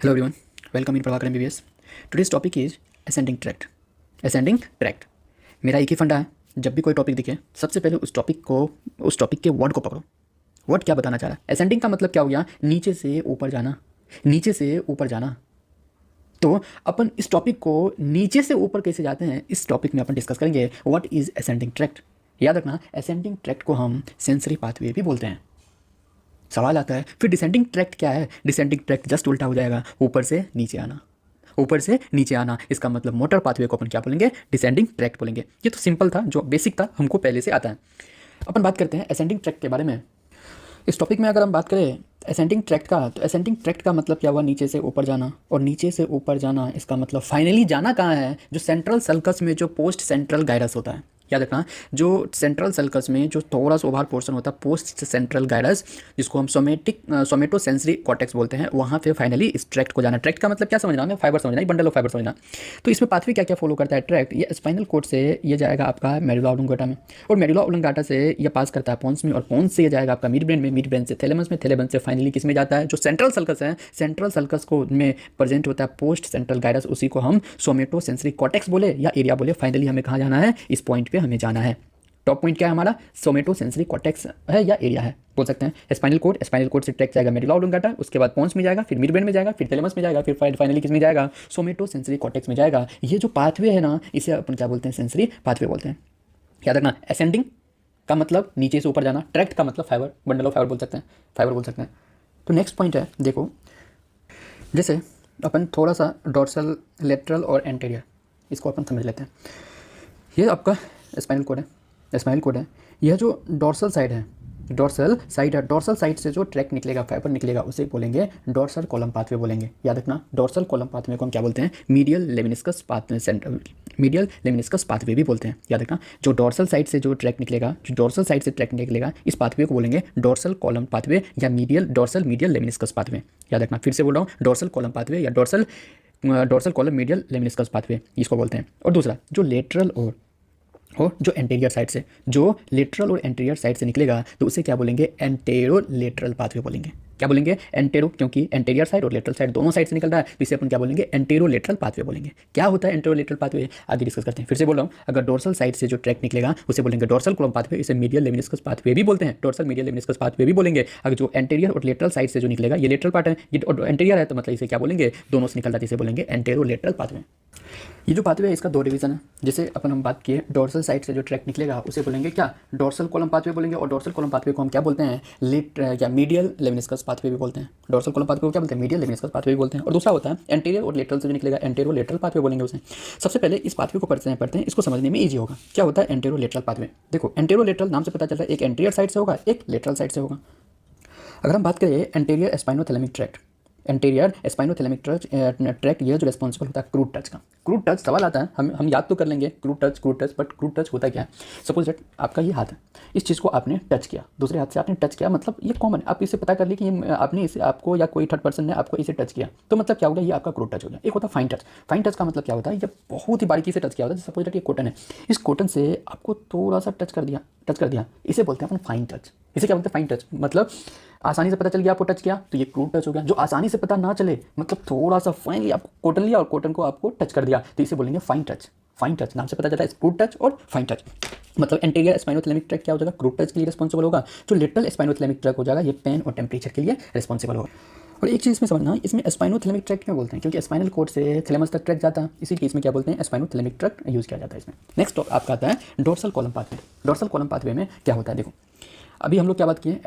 Hello everyone, welcome in Prabhakar MBBS. Today's topic is ascending tract. Ascending tract. मेरा एक ही फंडा है, जब भी कोई टॉपिक दिखे सबसे पहले उस टॉपिक के वर्ड को पकड़ो. वर्ड क्या बताना चाह रहा है. असेंडिंग का मतलब क्या हो गया, नीचे से ऊपर जाना, नीचे से ऊपर जाना. तो अपन इस टॉपिक को नीचे से ऊपर कैसे जाते हैं इस टॉपिक में अपन डिस्कस करेंगे. What is ascending tract. याद रखना, असेंडिंग ट्रैक्ट को हम सेंसरी पाथवे भी बोलते हैं. सवाल आता है फिर डिसेंडिंग ट्रैक्ट क्या है. डिसेंडिंग ट्रैक्ट जस्ट उल्टा हो जाएगा, ऊपर से नीचे आना, ऊपर से नीचे आना. इसका मतलब मोटर पाथवे को अपन क्या बोलेंगे, डिसेंडिंग ट्रैक्ट बोलेंगे. ये तो सिंपल था, जो बेसिक था हमको पहले से आता है. अपन बात करते हैं असेंडिंग ट्रैक्ट के बारे में. इस टॉपिक में अगर हम बात करें असेंडिंग ट्रैक्ट का, तो असेंडिंग ट्रैक्ट का मतलब क्या हुआ, नीचे से ऊपर जाना. और नीचे से ऊपर जाना इसका मतलब फाइनली जाना कहाँ है, जो सेंट्रल सल्कस में जो पोस्ट सेंट्रल गायरस होता है. याद रखना, जो सेंट्रल सल्कस में जो थोड़ा सा ओवर पोर्शन होता है पोस्ट सेंट्रल गायरस, जिसको हम सोमेटो सेंसरी कॉर्टेक्स बोलते हैं, वहाँ पे फाइनली इस ट्रैक्ट को जाना. ट्रैक्ट का मतलब क्या समझना है, फाइबर समझना, बंडल ऑफ फाइबर समझना. तो इसमें पाथवे क्या क्या फॉलो करता है ट्रैक्ट. ये स्पाइनल कॉर्ड से ये जाएगा आपका मेडुला ऑब्लिंगेटा में, और मेडुला ऑब्लिंगेटा से ये पास करता है पोन्स में, और पोन्स से ये जाएगा आपका मिड ब्रेन में, मिड ब्रेन से थैलेमस में, थैलेमस से फाइनली किस में जाता है, जो सेंट्रल सल्कस है, सेंट्रल सल्कस को में प्रेजेंट होता है पोस्ट सेंट्रल गायरस, उसी को हम सोमेटो सेंसरी कॉर्टेक्स बोले या एरिया बोले. फाइनली हमें कहाँ जाना है, इस पॉइंट पे हमें जाना है. टॉप पॉइंट क्या है हमारा, सोमेटो सेंसरी कॉर्टेक्स है या एरिया है बोल सकते हैं. स्पाइनल कोड से ट्रैक जाएगा मेडुला ऑब्लिंगेटा, उसके बाद पोन्स में जाएगा, फिर मिड ब्रेन में जाएगा, फिर थैलेमस में जाएगा, फिर फाइनली किस में जाएगा, सोमेटो सेंसरी कॉर्टेक्स में जाएगा. ये जो पाथवे है ना, इसे अपन क्या बोलते हैं, सेंसरी पाथवे बोलते हैं. याद रखना, असेंडिंग का मतलब नीचे से ऊपर जाना, ट्रैक्ट का मतलब फाइबर, बंडल ऑफ फाइबर बोल सकते हैं, फाइबर बोल सकते हैं. तो नेक्स्ट पॉइंट है, देखो जैसे अपन थोड़ा सा डॉर्सल, लेटरल और एंटेरियर, इसको अपन समझ लेते हैं. ये आपका स्पाइनल कोड है, स्पाइनल कोड है. यह जो डॉर्सल साइड है, डॉर्सल साइड से जो ट्रैक निकलेगा, फाइबर निकलेगा, उसे बोलेंगे डॉर्सल कॉलम पाथवे बोलेंगे. याद रखना, डॉर्सल कॉलम पाथवे को हम क्या बोलते हैं, medial lemniscus pathway, medial lemniscus pathway भी बोलते हैं. याद रखना, जो डॉर्सल साइड से जो ट्रैक निकलेगा, जो डॉर्सल साइड से ट्रैक निकलेगा, इस पाथवे को बोलेंगे डॉर्सल कॉलम पाथवे या मीडियल लेमिनिस्कस पाथवे. याद रखना, फिर से बोल रहा हूँ, डॉर्सल कॉलम पाथवे या dorsal column medial lemniscus pathway, इसको बोलते हैं. और दूसरा जो लेटरल और जो एंटीरियर साइड से, जो लेटरल और एंटीरियर साइड से निकलेगा, तो उसे क्या बोलेंगे, एंटेरो लेटरल पाथवे बोलेंगे. क्या बोलेंगे, एंटेरो, क्योंकि एंटीरियर साइड और लेटरल साइड दोनों साइड से निकल रहा है, तो इसे अपन क्या बोलेंगे, एंटेरो लेटरल पाथवे बोलेंगे. क्या होता है एंटेरो लेटरल पाथवे, आगे डिस्कस करते हैं. फिर से बोल रहा हूँ, अगर डोर्सल साइड से जो ट्रैक निकलेगा उसे बोलेंगे डोर्सल कॉलम पाथवे, इसे मीडियल लेमिनिस्कस पाथवे भी बोलते हैं, डोर्सल मीडियल लेमिनिस्कस पाथवे भी बोलेंगे. अगर जो एंटीरियर और लेटरल साइड से जो निकलेगा, ये लेटरल पार्ट है, ये एंटीरियर है, तो मतलब इसे क्या बोलेंगे, दोनों से निकल रहा है, इसे बोलेंगे एंटेरो लेटरल पाथवे. ये जो पाथवे है इसका दो डिवीजन है. जैसे अपन हम बात किए डोर्सल साइड से जो ट्रैक निकलेगा उसे बोलेंगे क्या, डोर्सल कॉलम पाथवे बोलेंगे, और डोर्सल कॉलम पाथवे को हम क्या बोलते हैं, या मीडियल लेमिनिस्कस पाथवे भी बोलते हैं. डोर्सल कॉलम पाथवे को क्या बोलते हैं, मीडियल लेमिनिस्कस पाथवे भी बोलते हैं. और दूसरा होता है एंटीरियर और लेटरल से जो निकलेगा, एंटेरो लेटरल पाथवे बोलेंगे उसे. सबसे पहले इस पाथवे को पढ़ते हैं, इसको समझने में ईजी होगा. क्या होता है एंटेरो लेटरल पाथवे. देखो एंटेरो लेटरल नाम से पता चलता है, एक एंटीरियर साइड से होगा, एक लेटरल साइड से होगा. अगर हम बात करें anterior spinothalamic tract, anterior spinothalamic track, ये जो रिस्पॉन्सिबल होता है क्रूड टच का. क्रूड टच सवाल आता है, हम याद तो कर लेंगे crude touch, but crude touch होता क्या है. सपोज दैट आपका ये हाथ है, इस चीज़ को आपने टच किया, दूसरे हाथ से आपने टच किया, मतलब ये कॉमन है, आप इसे पता कर ली कि आपने इसे, आपको या कोई थर्ड पर्सन ने आपको इसे टच किया, तो मतलब क्या होगा, ये आपका क्रूड टच हो गया. एक होता है फाइन टच. फाइन टच का मतलब क्या होता है, ये बहुत ही बारीकी से टच किया होता है. सपोज दैट ये कॉटन है, इस कॉटन से आपको थोड़ा सा टच कर दिया, इसे बोलते हैं अपन फाइन टच. इसे क्या बोलते हैं, फाइन टच. मतलब आसानी से पता चल गया आपको टच किया, तो ये क्रूड टच हो गया. जो आसानी से पता ना चले, मतलब थोड़ा सा फाइनली आपको कॉटन लिया और कॉटन को आपको टच कर दिया, तो इसे बोलेंगे फाइन टच. फाइन टच नाम से पता चलता है क्रूड टच और फाइन टच. मतलब एंटीरियर स्पाइनोथैलेमिक ट्रैक्ट क्या हो जाएगा, क्रूड टच के लिए रिस्पॉन्सिबल होगा. जो लेटरल स्पाइनोथैलेमिक ट्रैक्ट हो जाएगा, ये पेन और टेम्परेचर के लिए रिस्पॉन्सिबल होगा. और एक चीज़ इसमें समझना, इसमें स्पाइनोथैलेमिक ट्रैक्ट क्यों बोलते हैं, क्योंकि स्पाइनल कोड से थैलेमस तक ट्रैक जाता है, इसी केस में क्या बोलते हैं, स्पाइनोथैलेमिक ट्रैक्ट यूज़ किया जाता है इसमें. नेक्स्ट आपका आता है dorsal column pathway. Dorsal column pathway में क्या होता है, देखो अभी हम लोग क्या बात किए,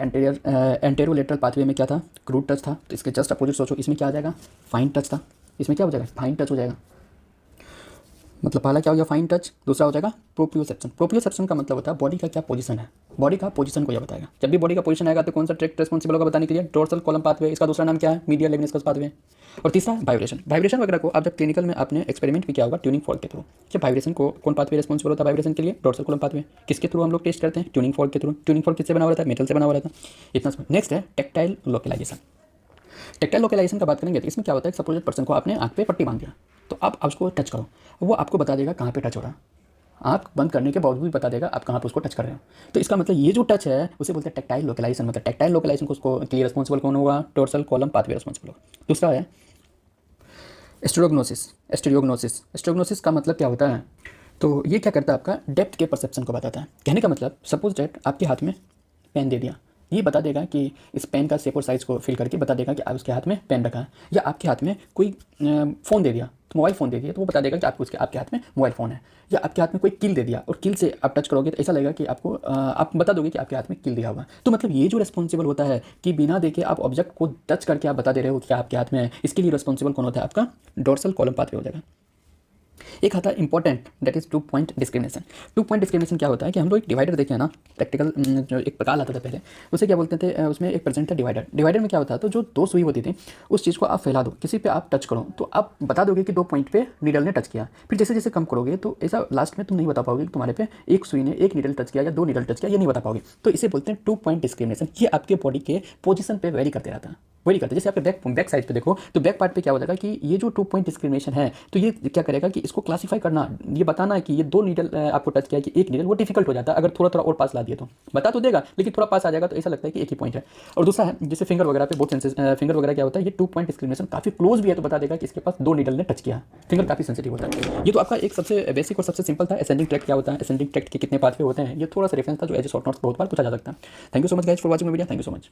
एंटेरो लेटरल पाथवे में क्या था, क्रूड टच था. तो इसके जस्ट अपोजिट सोचो, इसमें क्या आ जाएगा, फाइन टच था. इसमें क्या हो जाएगा, फाइन टच हो जाएगा. मतलब पहला क्या हो गया, फाइन टच. दूसरा हो जाएगा प्रोप्रियोसेप्शन. प्रोप्रियोसेप्शन का मतलब होता है बॉडी का क्या पोजीशन है, बॉडी का पोजीशन को यह बताएगा. जब भी बॉडी का पोजीशन आएगा तो कौन सा ट्रैक्ट रिस्पॉन्सिबल होगा बताने के लिए, डोर्सल कॉलम पाथवे. इसका दूसरा नाम क्या है, मीडियल लेमिनिस्कस पाथवे. और तीसरा वाइब्रेशन. वाइब्रेशन वगैरह को आप जब क्लिनिकल में आपने एक्सपेरिमेंट भी किया होगा ट्यूनिंग फॉर्क के थ्रू, कि वाइब्रेशन को कौन पाथवे रिस्पॉन्सिबल होता है वाइब्रेशन के लिए, डोर्सल कॉलम पाथवे. किसके थ्रू हम लोग टेस्ट करते हैं, ट्यूनिंग फॉर्क के थ्रू. ट्यूनिंग फॉर्क किससे बना हुआ रहता है, मेटल से बना हुआ रहता है. इतना. नेक्स्ट है टेक्टाइल लोकलाइजेशन. टेक्टाइल लोकलाइजेशन का बात करेंगे तो इसमें क्या होता है, सपोज पर्सन को आपने आँख पे पट्टी बांध दिया, तो आप उसको टच करो, वो आपको बता देगा कहाँ पे टच हो रहा है. आँख बंद करने के बावजूद भी बता देगा आप कहाँ पर उसको टच कर रहे हो. तो इसका मतलब ये जो टच है उसे बोलते हैं टेक्टाइल लोकलाइजेशन. मतलब टेक्टाइल लोकलाइजेशन को उसको के लिए रिस्पॉन्सिबल कौन होगा, डोर्सल कॉलम पाथवे रिस्पॉन्सिबल होगा. दूसरा है एस्ट्रोग्नोसिस। एस्ट्रोग्नोसिस का मतलब क्या होता है? तो ये क्या करता है, आपका डेप्थ के परसेप्शन को बताता है। कहने का मतलब सपोज डेट आपके हाथ में पेन दे दिया, ये बता देगा कि इस पेन का शेप और साइज़ को फिल करके बता देगा कि आप उसके हाथ में पेन रखा है। या आपके हाथ में कोई फ़ोन दे दिया, तो मोबाइल फ़ोन दे दिया, तो वो बता देगा कि आपके हाथ में मोबाइल फ़ोन है। या आपके हाथ में कोई कील दे दिया और कील से आप टच करोगे तो ऐसा लगेगा कि आप बता दोगे कि आपके हाथ में कील दिया हुआ है। तो मतलब ये जो रिस्पॉन्सिबल होता है कि बिना देखे आप ऑब्जेक्ट को टच करके आप बता दे रहे हो कि आपके हाथ में है, इसके लिए रिस्पॉन्सिबल कौन होता है? आपका डोर्सल कॉलम पाथवे हो जाएगा। एक आता है important, that is 2 point discrimination. 2 point discrimination क्या होता है कि हम लोग एक डिवाइडर देखे हैं ना, प्रैक्टिकल जो एक प्रकार आता था पहले, उसे क्या बोलते थे, उसमें एक प्रेजेंट था डिवाइडर। डिवाइडर में क्या होता है, तो जो दो सुई होती थी उस चीज़ को आप फैला दो, किसी पे आप टच करो तो आप बता दोगे कि 2 पॉइंट पे नीडल ने टच किया। फिर जैसे जैसे कम करोगे तो ऐसा लास्ट में तुम नहीं बता पाओगे कि तुम्हारे पे एक सुई ने एक नीडल टच किया या 2 नीडल टच किया, ये नहीं बता पाओगे। तो इसे बोलते हैं 2 पॉइंट डिस्क्रिमिनेशन। ये आपके बॉडी के पोजीशन पे वेरी करते रहता है, वही करते हैं। जैसे आपके बैक साइड पे देखो तो बैक पार्ट पे क्या हो जाएगा कि ये जो 2 पॉइंट डिस्क्रिमिनेशन है, तो ये क्या करेगा कि इसको क्लासीफाई करना, ये बताना है कि ये 2 नीडल आपको टच किया कि एक नीडल, वो डिफिकल्ट हो जाता है। अगर थोड़ा थोड़ा और पास ला दिए तो बता तो देगा, लेकिन थोड़ा पास आ जाएगा तो ऐसा लगता है कि एक ही पॉइंट है। और दूसरा है जैसे फिंगर वगैरह पे, बहुत सेंसिटिव फिंगर वगैरह क्या होता है, ये 2 पॉइंट डिस्क्रिमिनेशन काफी क्लोज भी है तो बता देगा कि इसके पास 2 नीडल ने टच किया। फिंगर काफी सेंसिटिव होता है। ये तो आपका एक सबसे बेसिक और सबसे सिंपल था। असेंडिंग ट्रैक्ट क्या होता है, असेंडिंग ट्रैक्ट के कितने पाथवे होते हैं, ये थोड़ा सा रेफरेंस था जो एज ए शॉर्ट नोट्स बहुत बार पूछा जा सकता है। Thank you so much guys for watching video. Thank you so much.